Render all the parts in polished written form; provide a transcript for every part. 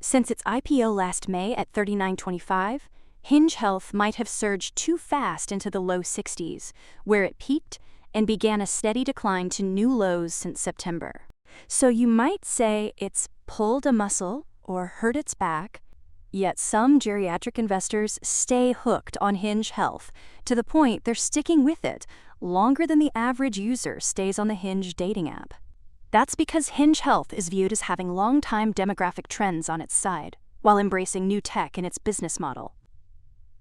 Since its IPO last May at $39.25, Hinge Health might have surged too fast into the low 60s, where it peaked and began a steady decline to new lows since September. So you might say it's pulled a muscle or hurt its back, yet some geriatric investors stay hooked on Hinge Health to the point they're sticking with it longer than the average user stays on the Hinge dating app. That's because Hinge Health is viewed as having long-time demographic trends on its side, while embracing new tech in its business model,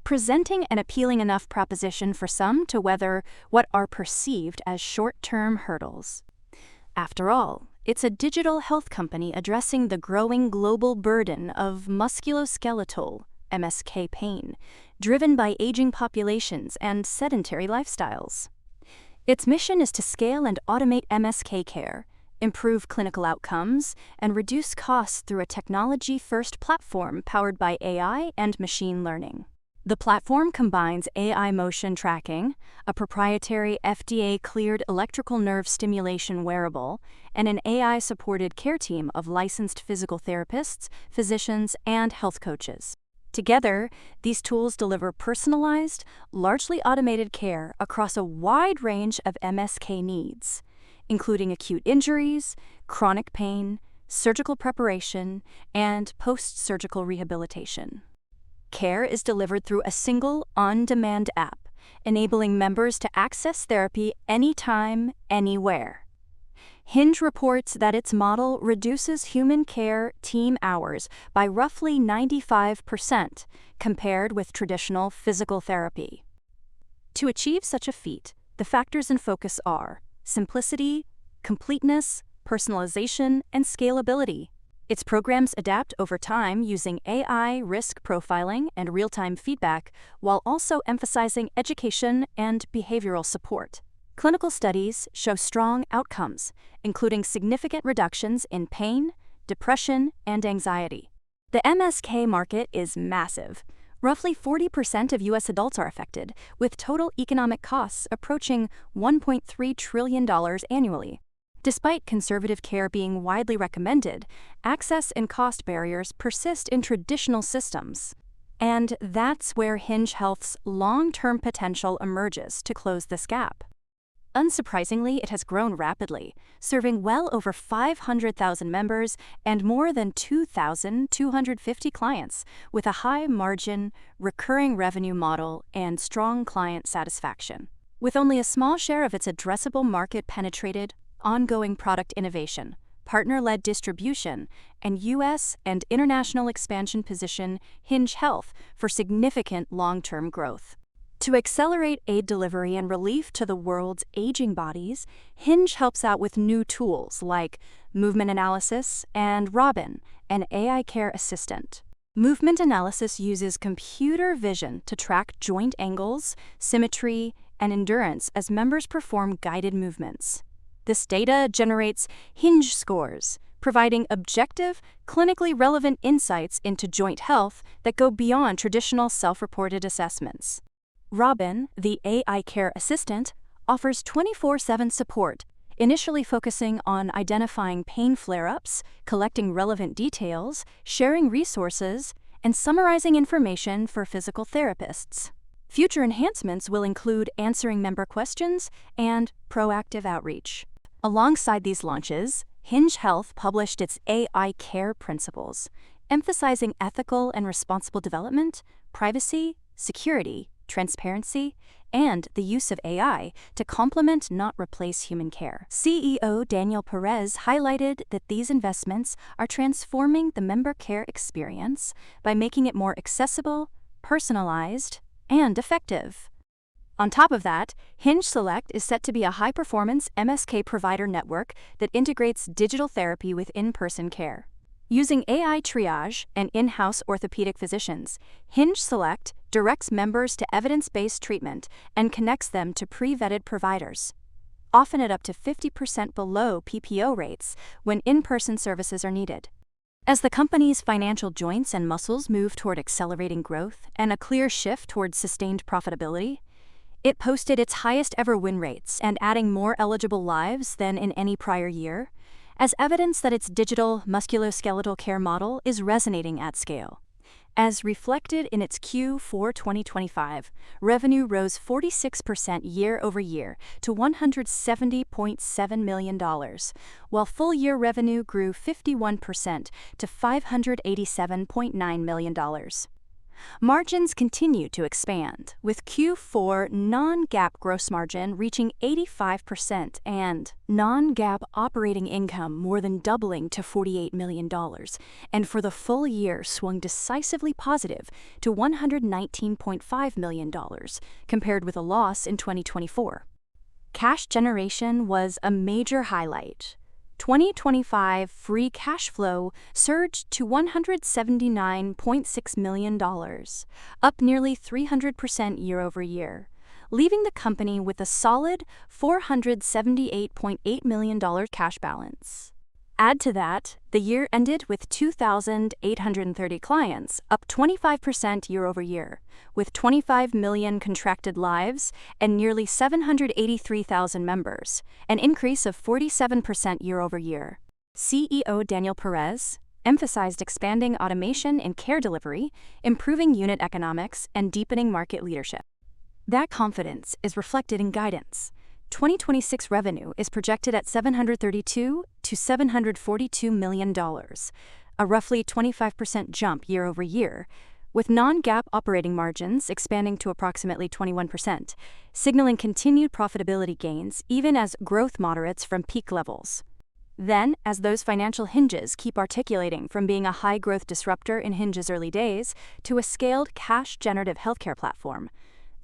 presenting an appealing enough proposition for some to weather what are perceived as short-term hurdles. After all, it's a digital health company addressing the growing global burden of musculoskeletal (MSK) pain, driven by aging populations and sedentary lifestyles. Its mission is to scale and automate MSK care, improve clinical outcomes, and reduce costs through a technology-first platform powered by AI and machine learning. The platform combines AI motion tracking, a proprietary FDA-cleared electrical nerve stimulation wearable, and an AI-supported care team of licensed physical therapists, physicians, and health coaches. Together, these tools deliver personalized, largely automated care across a wide range of MSK needs, including acute injuries, chronic pain, surgical preparation, and post-surgical rehabilitation. Care is delivered through a single, on-demand app, enabling members to access therapy anytime, anywhere. Hinge reports that its model reduces human care team hours by roughly 95% compared with traditional physical therapy. To achieve such a feat, the factors in focus are simplicity, completeness, personalization, and scalability. Its programs adapt over time using AI, risk profiling, and real-time feedback, while also emphasizing education and behavioral support. Clinical studies show strong outcomes, including significant reductions in pain, depression, and anxiety. The MSK market is massive. Roughly 40% of U.S. adults are affected, with total economic costs approaching $1.3 trillion annually. Despite conservative care being widely recommended, access and cost barriers persist in traditional systems. And that's where Hinge Health's long-term potential emerges to close this gap. Unsurprisingly, it has grown rapidly, serving well over 500,000 members and more than 2,250 clients, with a high-margin, recurring revenue model and strong client satisfaction. With only a small share of its addressable market penetrated, ongoing product innovation, partner-led distribution, and U.S. and international expansion position Hinge Health for significant long-term growth. To accelerate aid delivery and relief to the world's aging bodies, Hinge helps out with new tools like movement analysis and Robin, an AI care assistant. Movement analysis uses computer vision to track joint angles, symmetry, and endurance as members perform guided movements. This data generates Hinge scores, providing objective, clinically relevant insights into joint health that go beyond traditional self-reported assessments. Robin, the AI care assistant, offers 24/7 support, initially focusing on identifying pain flare-ups, collecting relevant details, sharing resources, and summarizing information for physical therapists. Future enhancements will include answering member questions and proactive outreach. Alongside these launches, Hinge Health published its AI Care Principles, emphasizing ethical and responsible development, privacy, security, transparency, and the use of AI to complement, not replace human care. CEO Daniel Perez highlighted that these investments are transforming the member care experience by making it more accessible, personalized, and effective. On top of that, Hinge Select is set to be a high-performance MSK provider network that integrates digital therapy with in-person care. Using AI triage and in-house orthopedic physicians, Hinge Select directs members to evidence-based treatment and connects them to pre-vetted providers, often at up to 50% below PPO rates when in-person services are needed. As the company's financial joints and muscles move toward accelerating growth and a clear shift towards sustained profitability, it posted its highest ever win rates and adding more eligible lives than in any prior year, as evidence that its digital musculoskeletal care model is resonating at scale. As reflected in its Q4 2025, revenue rose 46% year-over-year to $170.7 million, while full-year revenue grew 51% to $587.9 million. Margins continue to expand, with Q4 non-GAAP gross margin reaching 85% and non-GAAP operating income more than doubling to $48 million, and for the full year swung decisively positive to $119.5 million, compared with a loss in 2024. Cash generation was a major highlight. 2025 free cash flow surged to $179.6 million, up nearly 300% year-over-year, leaving the company with a solid $478.8 million cash balance. Add to that, the year ended with 2,830 clients, up 25% year-over-year, with 25 million contracted lives and nearly 783,000 members, an increase of 47% year-over-year. CEO Daniel Perez emphasized expanding automation in care delivery, improving unit economics, and deepening market leadership. That confidence is reflected in guidance. 2026 revenue is projected at $732 to $742 million, a roughly 25% jump year-over-year, with non-GAAP operating margins expanding to approximately 21%, signaling continued profitability gains even as growth moderates from peak levels. Then, as those financial hinges keep articulating from being a high-growth disruptor in Hinge's early days to a scaled cash-generative healthcare platform,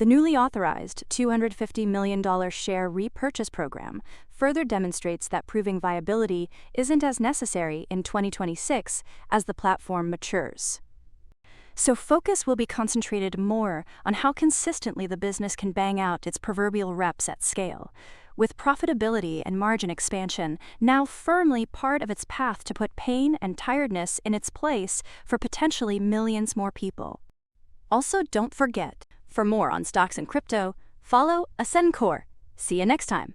the newly authorized $250 million share repurchase program further demonstrates that proving viability isn't as necessary in 2026 as the platform matures. So focus will be concentrated more on how consistently the business can bang out its proverbial reps at scale, with profitability and margin expansion now firmly part of its path to put pain and tiredness in its place for potentially millions more people. Also, don't forget, for more on stocks and crypto, follow Ascencore. See you next time.